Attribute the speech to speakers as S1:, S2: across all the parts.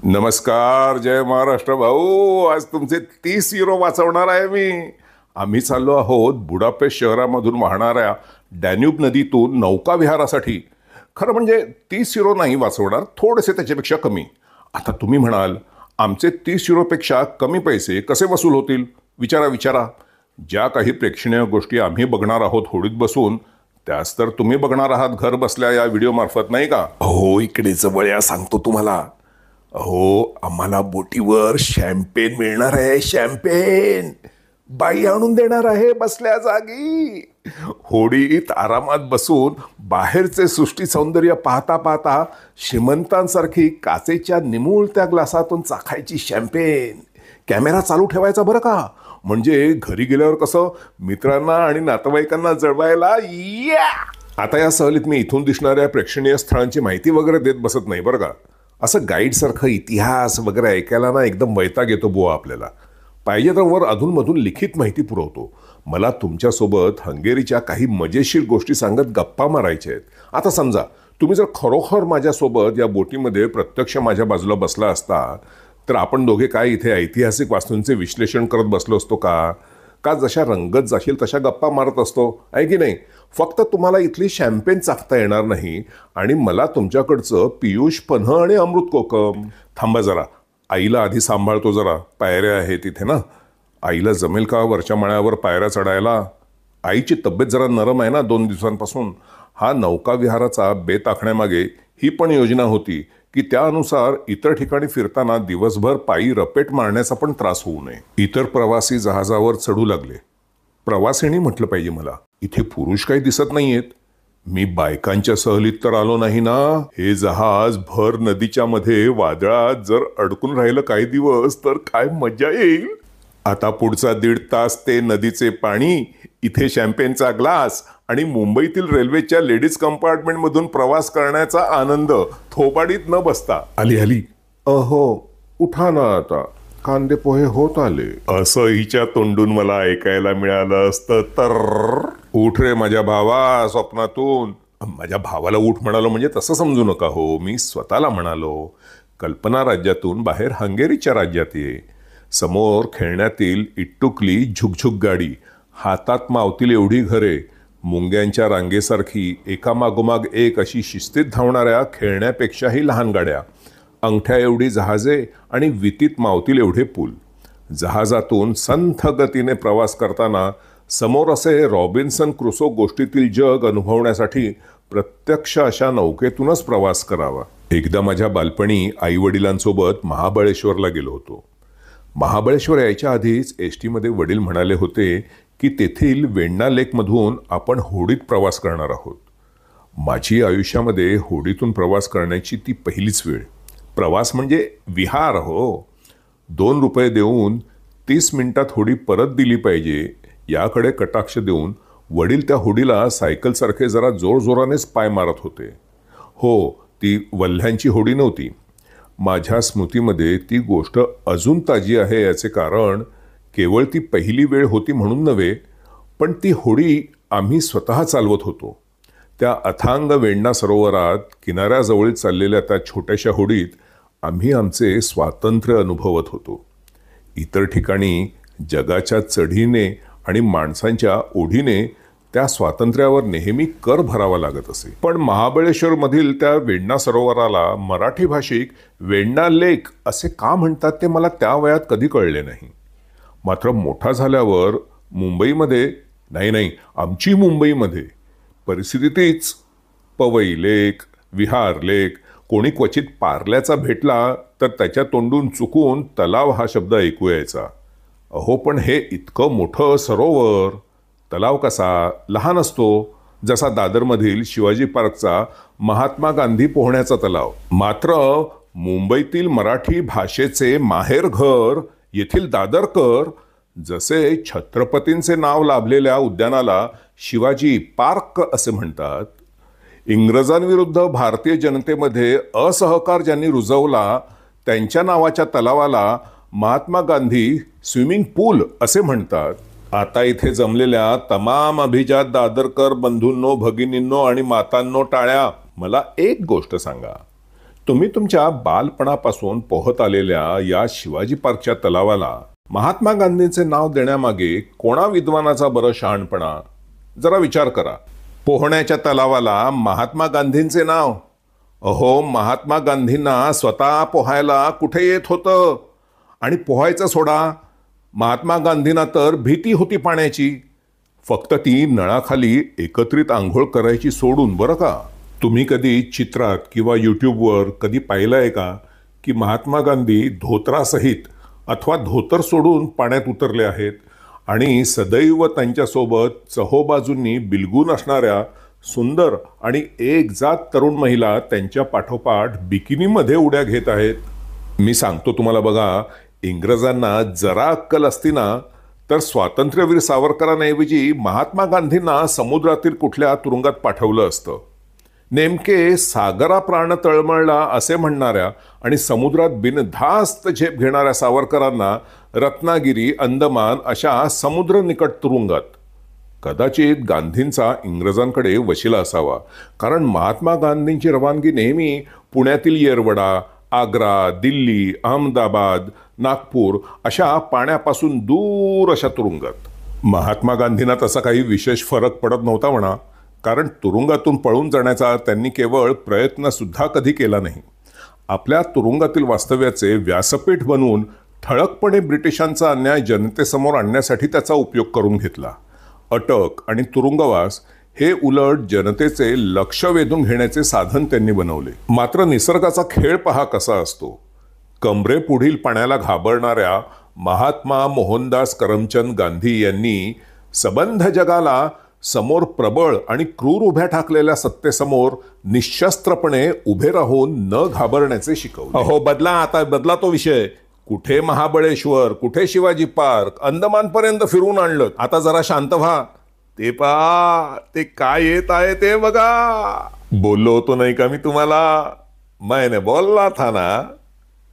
S1: नमस्कार. जय महाराष्ट्र भाऊ. आज तुमचे 30 युरो वाचवणार आहे मी. आम्ही चाललो आहोत बुडापेस्ट शहरामधून वाहणाऱ्या डॅन्यूब नदीतून नौका विहारासाठी. खरं म्हणजे 30 युरो नाही वाचवणार, थोडेसे त्याच्यापेक्षा कमी. आता तुम्ही म्हणाल, आमचे 30 युरोपेक्षा कमी पैसे कसे वसूल होतील? विचारा विचारा. ज्या काही प्रेक्षणीय गोष्टी आम्ही बघणार आहोत होडीत बसून, त्याच तर तुम्ही बघणार आहात घर बसल्या या व्हिडिओ मार्फत, नाही का?
S2: हो, इकडे जवळ या, सांगतो तुम्हाला. हो, आम्हाला बोटीवर शॅम्पेन मिळणार आहे. शॅम्पेन बाई आणून देणार आहे बसल्या जागी. होडीत आरामात बसून बाहेरचे सृष्टी सौंदर्य पाहता पाहता श्रीमंतांसारखी काचेच्या निमुळत्या ग्लासातून चाखायची शॅम्पेन. कॅमेरा चालू ठेवायचा बरं का, म्हणजे घरी गेल्यावर कसं मित्रांना आणि नातेवाईकांना जळवायला. आता या सहलीत मी इथून दिसणाऱ्या प्रेक्षणीय स्थळांची माहिती वगैरे देत बसत नाही बरं का. असं गाईडसारखं इतिहास वगैरे ऐकायला ना एकदम वैताग येतो बुवा आपल्याला. पाहिजे तर वर अधूनमधून लिखित माहिती पुरवतो. मला तुमच्यासोबत हंगेरीच्या काही मजेशीर गोष्टी सांगत गप्पा मारायच्या आहेत. आता समजा तुम्ही जर खरोखर माझ्यासोबत या बोटीमध्ये प्रत्यक्ष माझ्या बाजूला बसला असता, तर आपण दोघे काय इथे ऐतिहासिक वास्तूंचे विश्लेषण करत बसलो असतो का? का जशा रंगत जाशील तशा गप्पा मारत असतो, आहे की नाही? फक्त तुम्हाला इथली शॅम्पेन चाखता येणार नाही आणि मला तुमच्याकडचं पियुष पन्ह आणि अमृत कोकम. थांबा जरा, आईला आधी सांभाळतो जरा. पायऱ्या आहेत तिथे ना. आईला जमेल का वरच्या माळ्यावर पायऱ्या चढायला? आईची तब्येत जरा नरम आहे ना 2 दिवसांपासून. हा नौका विहाराचा बेत आखण्यामागे ही पण योजना होती की त्यानुसार इतर ठिकाणी फिरताना दिवसभर पायी रपेट मारण्याचा पण त्रास होऊ नये. इतर प्रवासी जहाजावर चढू लागले. प्रवासिनी म्हटलं पाहिजे मला. इथे पुरुष काही दिसत नाहीयेत. मी बायकांच्या सहलीत तर आलो नाही ना. हे जहाज भर नदीच्या मध्ये वादळात जर अडकून राहिलं काही दिवस तर काय मजा येईल. आता पुढचा 1.5 तास ते नदीचे पाणी, इथे शॅम्पेनचा ग्लास आणि मुंबईतील रेल्वेच्या लेडीज कंपार्टमेंट मधून प्रवास करण्याचा आनंद थोबाडीत न बसता. आली आली. अहो, उठा ना आता, कांदे पोहे होत आले, असं हिच्या तोंडून मला ऐकायला मिळालं असतं तर. उठ रे माझ्या भावा स्वप्नातून. माझ्या भावाला उठ म्हणालो म्हणजे तसं समजू नका हो. मी स्वतःला म्हणालो. कल्पना राज्यातून बाहेर हंगेरीच्या राज्यात ये. समोर खेळण्यातील इट्टुकली झुकझुक गाडी, हातात मावतील एवढी घरे, मुंग्यांच्या रांगेसारखी एकामागोमाग एक अशी शिस्तीत धावणाऱ्या खेळण्यापेक्षाही लहान गाड्या, अंगठ्या एवढी जहाजे आणि वितीत मावतील एवढे पूल. जहाजातून संथ गतीने प्रवास करताना समोर असे रॉबिन्सन क्रुसो गोष्टीतील जग अनुभवण्यासाठी प्रत्यक्ष अशा नौकेतूनच प्रवास करावा. एकदा माझ्या बालपणी आई वडिलांसोबत महाबळेश्वरला गेलो होतो. महाबळेश्वर यायच्या आधीच एस टीमध्ये वडील म्हणाले होते की तेथील वेण्णा लेकमधून आपण होडीत प्रवास करणार आहोत. माझी आयुष्यामध्ये होडीतून प्रवास करण्याची ती पहिलीच वेळ. प्रवास म्हणजे विहार हो. 2 रुपये देऊन 30 मिनिटात होडी परत दिली पाहिजे याकडे कटाक्ष देऊन वडील त्या होडीला सायकलसारखे जरा जोरजोरानेच पाय मारत होते. हो, ती वल्ह्यांची होडी नव्हती. माझ्या स्मृतीमध्ये ती गोष्ट अजून ताजी आहे याचे कारण केवळ ती पहिली वेळ होती म्हणून नव्हे, पण ती होडी आम्ही स्वतः चालवत होतो. त्या अथांग वेण्णा सरोवरात किनाऱ्याजवळ चाललेल्या त्या छोट्याशा होडीत आम्ही आमचे स्वातंत्र्य अनुभवत होतो. इतर ठिकाणी जगाच्या चढीने आणि माणसांच्या ओढीने त्या स्वातंत्र्यावर नेहमी कर भरावा लागत असे. पण महाबळेश्वरमधील त्या वेण्णा सरोवराला मराठी भाषिक वेण्णा लेक असे का म्हणतात ते मला त्या वयात कधी कळले नाही. मात्र मोठा झाल्यावर मुंबईमध्ये, नाही आमची मुंबईमध्ये परिस्थिती तीच. पवई लेक, विहार लेक, कोणी क्वचित पार्ल्याचा भेटला तर त्याच्या तोंडून चुकून तलाव हा शब्द ऐकू यायचा. अहो, पण हे इतकं मोठं सरोवर. तलाव कसा लहान असतो, जसा दादरमधील शिवाजी पार्कचा महात्मा गांधी पोहण्याचा तलाव. मात्र मुंबईतील मराठी भाषेचे माहेरघर येथील दादरकर जसे छत्रपतींचे नाव लाभलेल्या उद्यानाला शिवाजी पार्क असे म्हणतात. इंग्रजांविरुद्ध भारतीय जनतेमध्ये असहकार ज्यांनी रुजवला त्यांच्या नावाच्या तलावाला महात्मा गांधी स्विमिंग पूल असे म्हणतात. आता इथे जमलेल्या तमाम अभिजात दादरकर बंधूंनो, भगिनींनो आणि मातांनो टाळ्या. मला एक गोष्ट सांगा,
S1: तुम्ही तुमच्या बालपणापासून पोहत आलेल्या या शिवाजी पार्कच्या तलावाला महात्मा गांधींचे नाव देण्यामागे कोणा विद्वानाचा बरं शहाणपणा? जरा विचार करा. पोहण्याच्या तलावाला महात्मा गांधींचे नाव? अहो, महात्मा गांधींना स्वतः पोहायला कुठे येत होतं? आणि पोहायचं सोडा, महात्मा गांधींना तर भीती होती पाण्याची. फक्त ती नळाखाली एकत्रित आंघोळ करायची सोडून, बरं का. तुम्ही कधी चित्रात किंवा यूट्यूबवर कधी पाहिलं आहे का की महात्मा गांधी धोतरासहित अथवा धोतर सोडून पाण्यात उतरले आहेत आणि सदैव त्यांच्यासोबत चहोबाजूंनी बिलगून असणाऱ्या सुंदर आणि एक जात तरुण महिला त्यांच्या पाठोपाठ बिकिनीमध्ये उड्या घेत आहेत? मी सांगतो तुम्हाला बघा, इंग्रजांना जरा अक्कल असती ना तर स्वातंत्र्यवीर सावरकरांऐवजी महात्मा गांधींना समुद्रातील कुठल्या तुरुंगात पाठवलं असतं. नेमके सागरा प्राण तळमळला असे म्हणणाऱ्या आणि समुद्रात बिनधास्त झेप घेणाऱ्या सावरकरांना रत्नागिरी, अंदमान अशा समुद्र निकट तुरुंगात. कदाचित गांधींचा इंग्रजांकडे वशिला असावा, कारण महात्मा गांधींची रवानगी नेहमी पुण्यातील येरवडा, आग्रा, दिल्ली, अहमदाबाद, नागपूर अशा पाण्यापासून दूर अशा तुरुंगात. महात्मा गांधींना तसा काही विशेष फरक पडत नव्हता म्हणा, कारण तुरुंगातून पळून जाण्याचा त्यांनी केवळ प्रयत्न सुद्धा कधी केला नाही. आपल्या तुरुंगातील वास्तव्याचे व्यासपीठ बनवून ठळकपणे ब्रिटिशांचा अन्याय जनतेसमोर आणण्यासाठी त्याचा उपयोग करून घेतला. अटक आणि तुरुंगवास हे उलट जनतेचे लक्ष वेधून घेण्याचे साधन त्यांनी बनवले. मात्र निसर्गाचा खेळ पहा कसा असतो. कमरेपुढील पाण्याला घाबरणाऱ्या महात्मा मोहनदास करमचंद गांधी यांनी सबंध जगाला समोर प्रबळ आणि क्रूर उभ्या ठाकलेल्या सत्तेसमोर निशस्त्रपणे उभे राहून न घाबरण्याचे शिकवले. अहो, बदला तो विषय. कुठे महाबळेश्वर, कुठे शिवाजी पार्क, अंदमानपर्यंत फिरून आणलं. आता जरा शांत व्हा. ते काय येत आहे ते बघा. बोललो होतो नाही का मी तुम्हाला? मैंने बोलला था ना,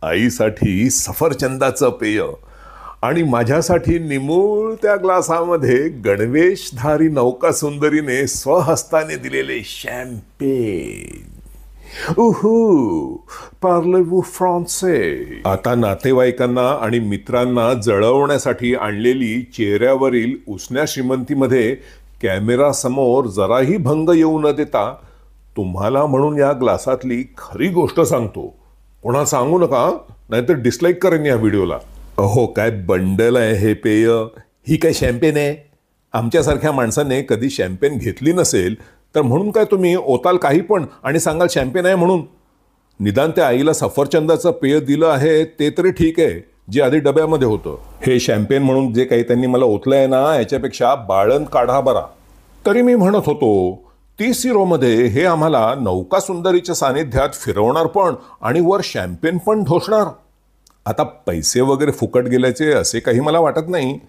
S1: आईसाठी सफरचंदाचं पेय आणि माझ्यासाठी निमूळ त्या ग्लासामध्ये गणवेशधारी नौका सुंदरीने स्वहस्ताने दिलेले शॅम्पेन. पार्लेवू फ्रान्से. आता नातेवाईकांना आणि मित्रांना जळवण्यासाठी आणलेली चेहऱ्यावरील उसन्या श्रीमंतीमध्ये कॅमेरा समोर जराही भंग येऊ न देता तुम्हाला म्हणून या ग्लासातली खरी गोष्ट सांगतो. कोणा सांगू नका, नाहीतर डिसलाईक करेन या व्हिडिओला. अहो, काय बंडल आहे हे पेय. ही काय शॅम्पेन आहे? आमच्यासारख्या माणसाने कधी शॅम्पेन घेतली नसेल तर म्हणून काय तुम्ही ओताल काही पण आणि सांगाल शॅम्पेन आहे म्हणून? निदान त्या आईला सफरचंदाचं पेय दिलं आहे ते तरी ठीक आहे, जे आधी डब्यामध्ये होतं. हे शॅम्पेन म्हणून जे काही त्यांनी मला ओतलं आहे ना, याच्यापेक्षा बाळंत काढा बरा. तरी मी म्हणत होतो, 30 युरोमध्ये हे आम्हाला नौका सुंदरीच्या सानिध्यात फिरवणार पण आणि वर शॅम्पेन पण ढोसणार. आता पैसे वगैरे फुकट गेल्याचे असे काही मला वाटत नाही.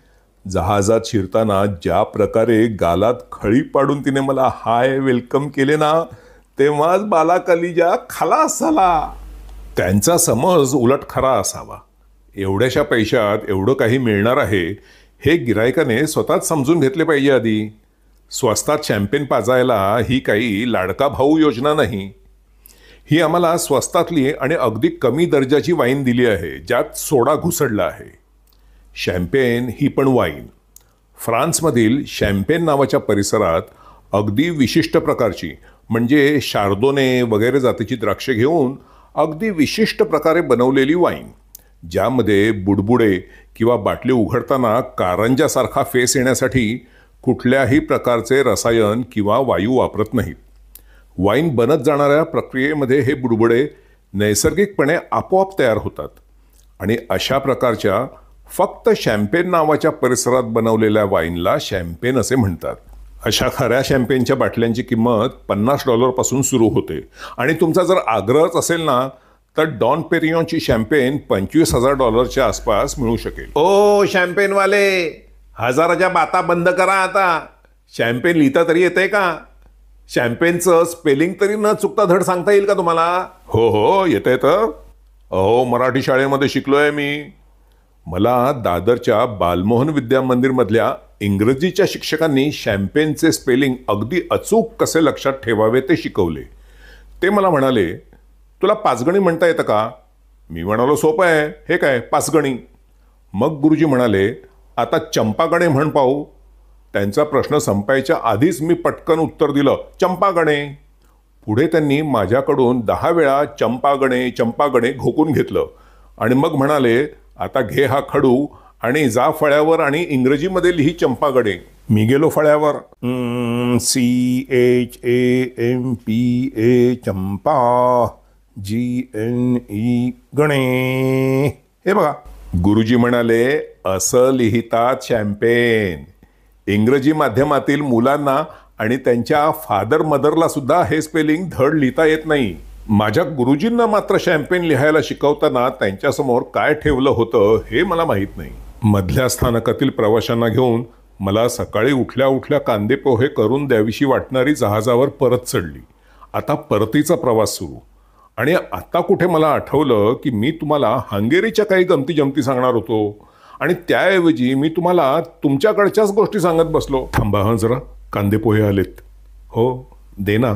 S1: जहाजात शिरताना ज्या प्रकारे गालात खळी पाडून तिने मला हाय वेलकम केले ना, तेव्हाच बाला कलिजा खलास झाला. त्यांचा समज उलट खरा असावा. एवढ्याशा पैशात एवढं काही मिळणार आहे हे गिरायकाने स्वतःच समजून घेतले पाहिजे आधी. स्वस्तात शॅम्पेन पाजायला ही काही लाडका भाऊ योजना नाही. ही आम्हाला स्वस्तातली आणि अगदी कमी दर्जाची वाईन दिली आहे, ज्यात सोडा घुसडला आहे. शॅम्पेन ही पण वाईन. फ्रान्समधील शॅम्पेन नावाच्या परिसरात अगदी विशिष्ट प्रकारची, म्हणजे शार्दोने वगैरे जातीची द्राक्षे घेऊन अगदी विशिष्ट प्रकारे बनवलेली वाईन, ज्यामध्ये बुडबुडे किंवा बाटली उघडताना कारंजासारखा फेस येण्यासाठी कुठल्याही प्रकारचे रसायन किंवा वायू वापरत नाहीत. वाईन बनत जाणाऱ्या प्रक्रियेमध्ये हे बुडबुडे नैसर्गिकपणे आपोआप तयार होतात आणि अशा प्रकारच्या फक्त शॅम्पेन नावाच्या परिसरात बनवलेल्या वाईनला शॅम्पेन असे म्हणतात. अशा खऱ्या शॅम्पेनच्या बाटल्यांची किंमत $50 सुरू होते आणि तुमचा जर आग्रहच असेल ना तर डॉन पेरियॉनची शॅम्पेन $25,000 आसपास मिळू शकेल. ओ शॅम्पेनवाले, हजाराच्या बाता बंद करा आता. शॅम्पेन लिहिता तरी येते का? शॅम्पेनचं स्पेलिंग तरी न चुकता धड सांगता येईल का तुम्हाला? हो येतंय तर. अहो, मराठी शाळेमध्ये शिकलोय मी. मला दादरच्या बालमोहन विद्या मंदिरमधल्या इंग्रजीच्या शिक्षकांनी शॅम्पेनचे स्पेलिंग अगदी अचूक कसे लक्षात ठेवावे ते शिकवले. ते मला म्हणाले, तुला पाचगणी म्हणता येतं का? मी म्हणालो सोपं आहे, हे काय पाचगणी? मग गुरुजी म्हणाले, आता चंपागणे म्हण पाहू. त्यांचा प्रश्न संपायच्या आधीच मी पटकन उत्तर दिलं, चंपागणे. पुढे त्यांनी माझ्याकडून 10 वेळा चंपागणे चंपागणे घोकून घेतलं आणि मग म्हणाले, आता घे हा खडू आणि जा फळ्यावर आणि इंग्रजीमध्ये लिही चंपागणे. मी गेलो फळ्यावर. CHAMPA चंपा, GNE गणे. हे बघा. गुरुजी म्हणाले, असं लिहितात शॅम्पेन. इंग्रजी माध्यमातील मुलांना आणि त्यांच्या फादर मदरला सुद्धा हे स्पेलिंग धड लिहिता येत नाही. माझ्या गुरुजींना मात्र शॅम्पेन लिहायला शिकवताना त्यांच्यासमोर काय ठेवलं होतं हे मला माहीत नाही. मधल्या स्थानकातील प्रवाशांना घेऊन मला सकाळी उठल्या उठल्या कांदे पोहे करून द्यावीशी वाटणारी जहाजावर परत चढली. आता परतीचा प्रवास सुरू. आणि आता कुठे मला आठवलं की मी तुम्हाला हंगेरीच्या काही गमती जमती सांगणार होतो आणि त्याऐवजी मी तुम्हाला तुमच्याकडच्याच गोष्टी सांगत बसलो. थांबा हं जरा, कांदे पोहे आलेत. हो दे ना,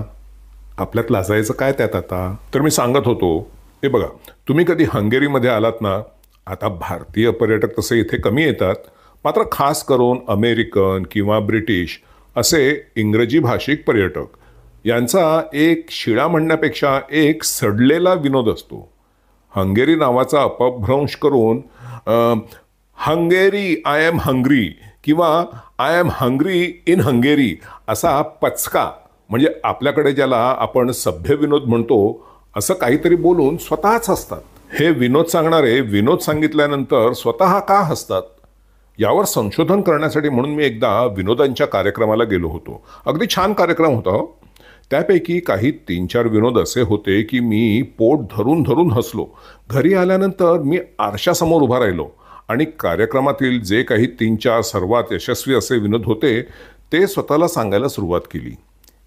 S1: आपल्यात लाजायचं काय त्यात आता. तर मी सांगत होतो, हे बघा, तुम्ही कधी हंगेरीमध्ये आलात ना, आता भारतीय पर्यटक तसे इथे कमी येतात, मात्र खास करून अमेरिकन किंवा ब्रिटिश असे इंग्रजी भाषिक पर्यटक यांचा एक शिळा म्हणण्यापेक्षा एक सडलेला विनोद असतो. हंगेरी नावाचा अपभ्रंश करून हंगेरी आय एम हंग्री किंवा I am hungry in Hungary असा पचका, म्हणजे आपल्याकडे ज्याला आपण सभ्य विनोद म्हणतो, असं काहीतरी बोलून स्वतःच हसतात. हे विनोद सांगणारे विनोद सांगितल्यानंतर स्वतः का हसतात यावर संशोधन करण्यासाठी म्हणून मी एकदा विनोदांच्या कार्यक्रमाला गेलो होतो. अगदी छान कार्यक्रम होता. त्यापैकी काही 3-4 विनोद असे होते की मी पोट धरून धरून हसलो. घरी आल्यानंतर मी आरशासमोर उभा राहिलो आणि कार्यक्रमातील जे काही 3-4 सर्वात यशस्वी असे विनोद होते ते स्वतःला सांगायला सुरुवात केली.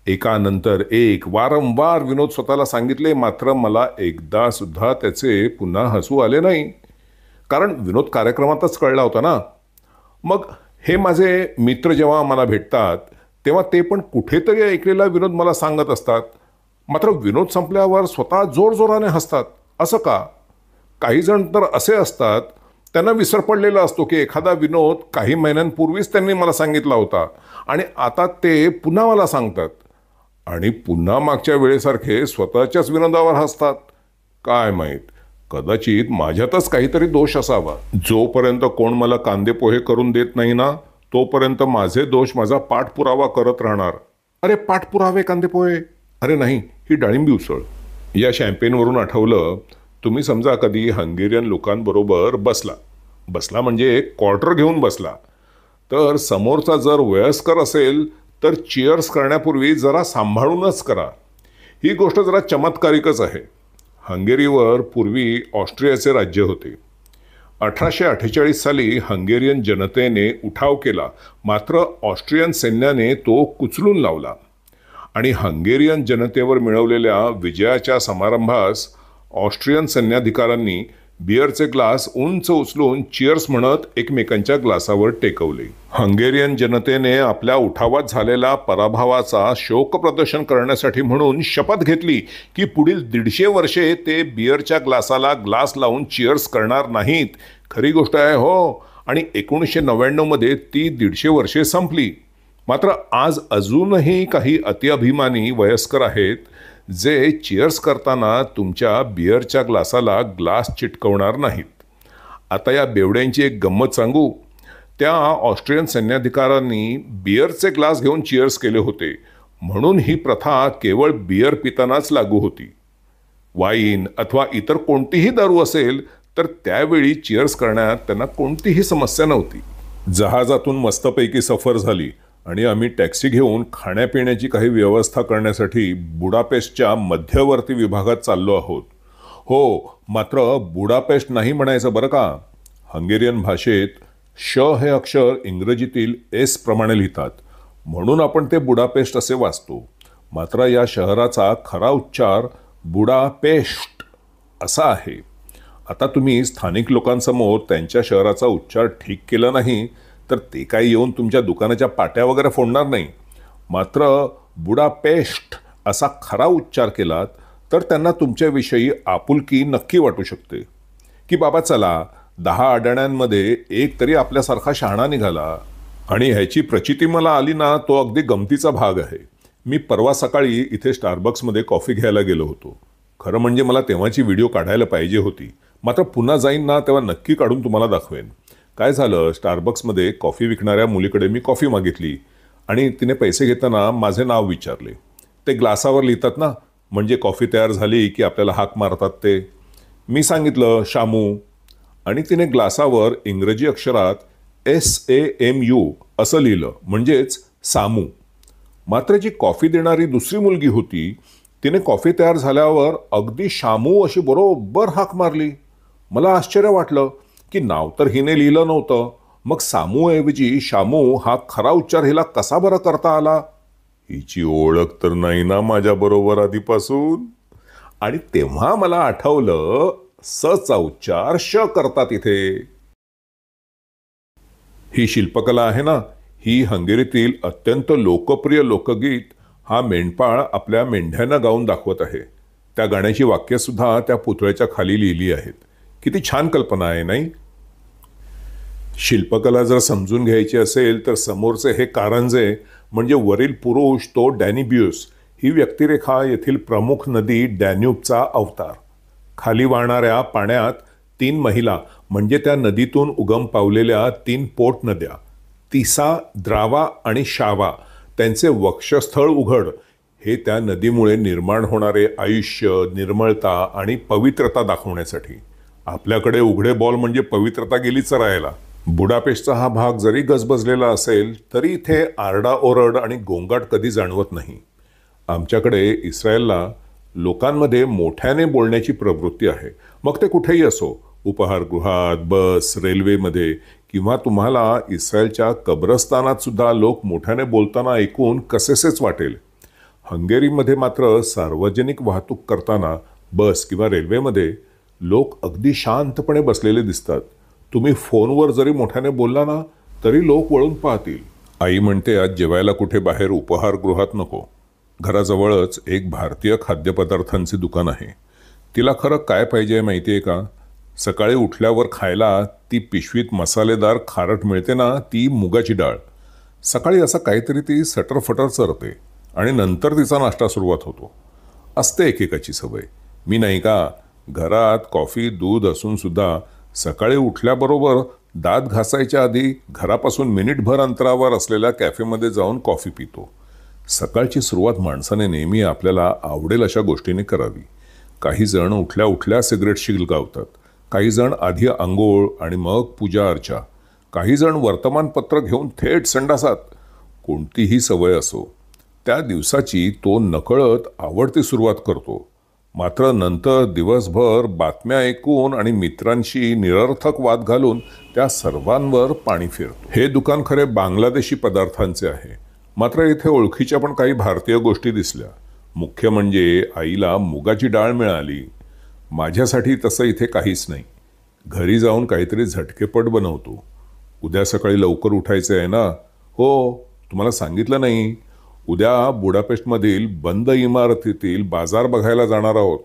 S1: एकानंतर एक वारंवार विनोद स्वतःला सांगितले, मात्र मला एकदा सुद्धा त्याचे पुन्हा हसू आले नाही, कारण विनोद कार्यक्रमातच कळला होता ना. मग हे माझे मित्र जेव्हा मला भेटतात तेव्हा ते पण कुठेतरी ऐकलेला विनोद मला सांगत असतात, मात्र विनोद संपल्यावर स्वतः जोरजोराने हसतात. असं का? काही जण तर असे असतात, त्यांना विसर पडलेला असतो की एखादा विनोद काही महिन्यांपूर्वीच त्यांनी मला सांगितला होता आणि आता ते पुन्हा मला सांगतात आणि पुन्हा मागच्या वेळेसारखे स्वतःच्याच विनोदावर हसतात. काय माहीत, कदाचित माझ्यातच काहीतरी दोष असावा. जोपर्यंत कोण मला कांदे पोहे करून देत नाही ना, तोपर्यंत माझे दोष माझा पाठपुरावा करत राहणार. अरे पाठपुरावे कांदे पोहे? अरे नाही, ही डाळिंबी उसळ. या शॅम्पेनवरून आठवलं, तुम्ही समजा कधी हंगेरियन लोकांबरोबर बसला म्हणजे क्वार्टर घेऊन बसला, तर समोरचा जर वयस्कर असेल तर चिअर्स करण्यापूर्वी जरा सांभाळूनच करा. ही गोष्ट जरा चमत्कारिकच आहे. हंगेरीवर पूर्वी ऑस्ट्रियाचे राज्य होते. 1848 साली हंगेरियन जनतेने उठाव केला, मात्र ऑस्ट्रियन सैन्याने तो कुचलून लावला आणि हंगेरियन जनतेवर मिळवलेल्या विजयाच्या समारंभास ऑस्ट्रियन सैन्याधिकाऱ्यांनी बिअरचे ग्लास उंच उचलून चिअर्स म्हणत एकमेकांच्या ग्लासावर टेकवले. हंगेरियन जनतेने आपल्या उठावात झालेला पराभवाचा शोक प्रदर्शन करण्यासाठी म्हणून शपथ घेतली की पुढील 150 वर्षे ते बिअरच्या ग्लासाला ग्लास लावून चिअर्स करणार नाहीत. खरी गोष्ट आहे हो. आणि 1999 मध्ये ती 150 वर्षे संपली. मात्र आज अजूनही काही अतिअभिमानी वयस्कर आहेत जे चिअर्स करताना तुमच्या बिअरच्या ग्लासाला ग्लास चिटकवणार नाहीत. आता या बेवड्यांची एक गंमत सांगू. त्या ऑस्ट्रियन सैन्याधिकाऱ्यांनी बिअरचे ग्लास घेऊन चिअर्स केले होते, म्हणून ही प्रथा केवळ बिअर पितानाच लागू होती. वाईन अथवा इतर कोणतीही दारू असेल तर त्यावेळी चिअर्स करण्यात त्यांना कोणतीही समस्या नव्हती. जहाजातून मस्तपैकी सफर झाली आणि आम्ही टॅक्सी घेऊन खाण्यापिण्याची काही व्यवस्था करण्यासाठी बुडापेस्टच्या मध्यवर्ती विभागात चाललो आहोत. हो, मात्र बुडापेस्ट नाही म्हणायचं बरं का. हंगेरियन भाषेत श हे अक्षर इंग्रजीतील एस प्रमाणे लिहितात, म्हणून आपण ते बुडापेस्ट असे वाचतो. मात्र या शहराचा खरा उच्चार बुडापेस्ट असा आहे. आता तुम्ही स्थानिक लोकांसमोर त्यांच्या शहराचा उच्चार ठीक केला नाही तर ते काही येऊन तुमच्या दुकानाच्या पाट्या वगैरे फोडणार नाही. मात्र बुडापेस्ट असा खरा उच्चार केलात तर त्यांना तुमच्याविषयी आपुलकी नक्की वाटू शकते की बाबा चला 10 अडाण्यांमध्ये एक तरी आपल्यासारखा शहाणा निघाला. आणि ह्याची प्रचिती मला आली ना, तो अगदी गमतीचा भाग आहे. मी परवा सकाळी इथे स्टारबक्समध्ये कॉफी घ्यायला गेलो होतो. खरं म्हणजे मला तेव्हाची व्हिडिओ काढायला पाहिजे होती, मात्र पुन्हा जाईन ना तेव्हा नक्की काढून तुम्हाला दाखवेन. काय झालं, स्टारबक्समध्ये कॉफी विकणाऱ्या मुलीकडे मी कॉफी मागितली आणि तिने पैसे घेताना माझे नाव विचारले. ते ग्लासावर लिहितात ना, म्हणजे कॉफी तयार झाली की आपल्याला हाक मारतात ते. मी सांगितलं शामू, आणि तिने ग्लासावर इंग्रजी अक्षरात SAMU असं लिहिलं, म्हणजेच सामू. मात्र जी कॉफी देणारी दुसरी मुलगी होती तिने कॉफी तयार झाल्यावर अगदी शामू अशी बरोबर हाक मारली. मला आश्चर्य वाटलं की नाव तर हिने लिहिलं नव्हतं, मग सामूऐवजी शामू हा खरा उच्चार हिला कसा बरं करता आला. हिची ओळख तर नाही ना माझ्याबरोबर आधीपासून. आणि तेव्हा मला आठवलं सचा उच्चार श करतात इथे. ही शिल्पकला आहे ना, ही हंगेरीतील अत्यंत लोकप्रिय लोकगीत हा मेंढपाळ आपल्या मेंढ्यांना गाऊन दाखवत आहे. त्या गाण्याची वाक्य सुद्धा त्या पुतळ्याच्या खाली लिहिली आहेत. किती छान कल्पना आहे नाही. शिल्पकला जर समजून घ्यायची असेल तर समोरचे हे कारंजे म्हणजे वरील पुरुष तो डॅन्यूबियस ही व्यक्तिरेखा येथील प्रमुख नदी डॅन्यूबचा अवतार. खाली वाहणाऱ्या पाण्यात 3 महिला म्हणजे त्या नदीतून उगम पावलेल्या 3 पोट नद्या, तिसा, द्रावा आणि शावा, त्यांचे वक्षस्थळ उघड हे त्या नदीमुळे निर्माण होणारे आयुष्य, निर्मळता आणि पवित्रता दाखवण्यासाठी. आपल्याकडे उघडे बॉल म्हणजे पवित्रता गेलीच राहायला. बुडापेस्टचा हा भाग जरी गजबजलेला असेल तरी इथे आरडाओरड आणि गोंगाट कधी जाणवत नाही. आमच्याकडे इस्रायलला लोकांमध्ये मोठ्याने बोलण्याची प्रवृत्ती आहे. मग ते कुठेही असो, उपहारगृहात, बस, रेल्वेमध्ये किंवा तुम्हाला इस्रायलच्या कब्रस्तानात सुद्धा लोक मोठ्याने बोलताना ऐकून कसेसेच वाटेल. हंगेरीमध्ये मात्र सार्वजनिक वाहतूक करताना बस किंवा रेल्वेमध्ये लोक अगदी शांतपणे बसलेले दिसतात. तुम्ही फोनवर जरी मोठ्याने बोलला ना तरी लोक वळून पाहतील. आई म्हणते आज जेवायला कुठे बाहेर उपहारगृहात नको. घराजवळच एक भारतीय खाद्यपदार्थांचे दुकान आहे. तिला खरं काय पाहिजे माहिती आहे का? सकाळी उठल्यावर खायला ती पिशवीत मसालेदार खारट मिळते ना, ती मुगाची डाळ. सकाळी असं काहीतरी ती सटरफटर चरते आणि नंतर तिचा नाश्ता सुरुवात होतो. असते एकेकाची सवय. मी नाही का, घरात कॉफी दूध असून सुद्धा सकाळी उठल्याबरोबर दात घासायच्या आधी घरापासून मिनिटभर अंतरावर असलेल्या कॅफेमध्ये जाऊन कॉफी पितो. सकाळची सुरुवात माणसाने नेहमी आपल्याला आवडेल अशा गोष्टीने करावी. काही जण उठल्या उठल्या सिगरेट शिलगावतात, काही जण आधी आंघोळ आणि मग पूजा अर्चा, काही जण वर्तमानपत्र घेऊन थेट संडासात. कोणतीही सवय असो, त्या दिवसाची तो नकळत आवडती सुरुवात करतो. मात्र नंतर दिवसभर बातम्या ऐकून आणि मित्रांशी निरर्थक वाद घालून त्या सर्वांवर पाणी फिरतो. हे दुकान खरे बांगलादेशी पदार्थांचे आहे, मात्र इथे ओळखीच्या पण काही भारतीय गोष्टी दिसल्या. मुख्य म्हणजे आईला मुगाची डाळ मिळाली. माझ्यासाठी तसं इथे काहीच नाही. घरी जाऊन काहीतरी झटकेपट बनवतो. उद्या सकाळी लवकर उठायचं आहे ना. हो, तुम्हाला सांगितलं नाही, उद्या बुडापेस्टमधील बंद इमारतीतील बाजार बघायला जाणार आहोत.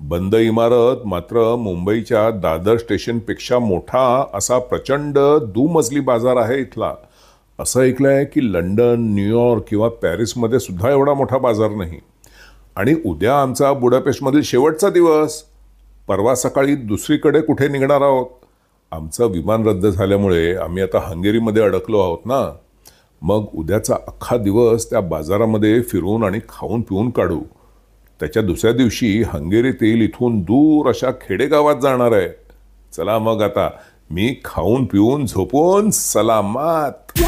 S1: बंद इमारत मात्र मुंबईच्या दादर स्टेशनपेक्षा मोठा असा प्रचंड दुमजली बाजार आहे इथला. असं ऐकलं आहे की लंडन, न्यूयॉर्क किंवा पॅरिसमध्ये सुद्धा एवढा मोठा बाजार नाही. आणि उद्या आमचा बुडापेस्टमधील शेवटचा दिवस. परवा सकाळी दुसरीकडे कुठे निघणार आहोत. आमचं विमान रद्द झाल्यामुळे आम्ही आता हंगेरीमध्ये अडकलो आहोत ना. मग उद्याचा अख्खा दिवस त्या बाजारामध्ये फिरून आणि खाऊन पिऊन काढू. त्याच्या दुसऱ्या दिवशी हंगेरीतील इथून दूर अशा खेडेगावात जाणार आहे. चला मग आता मी खाऊन पिऊन झोपून सलामत.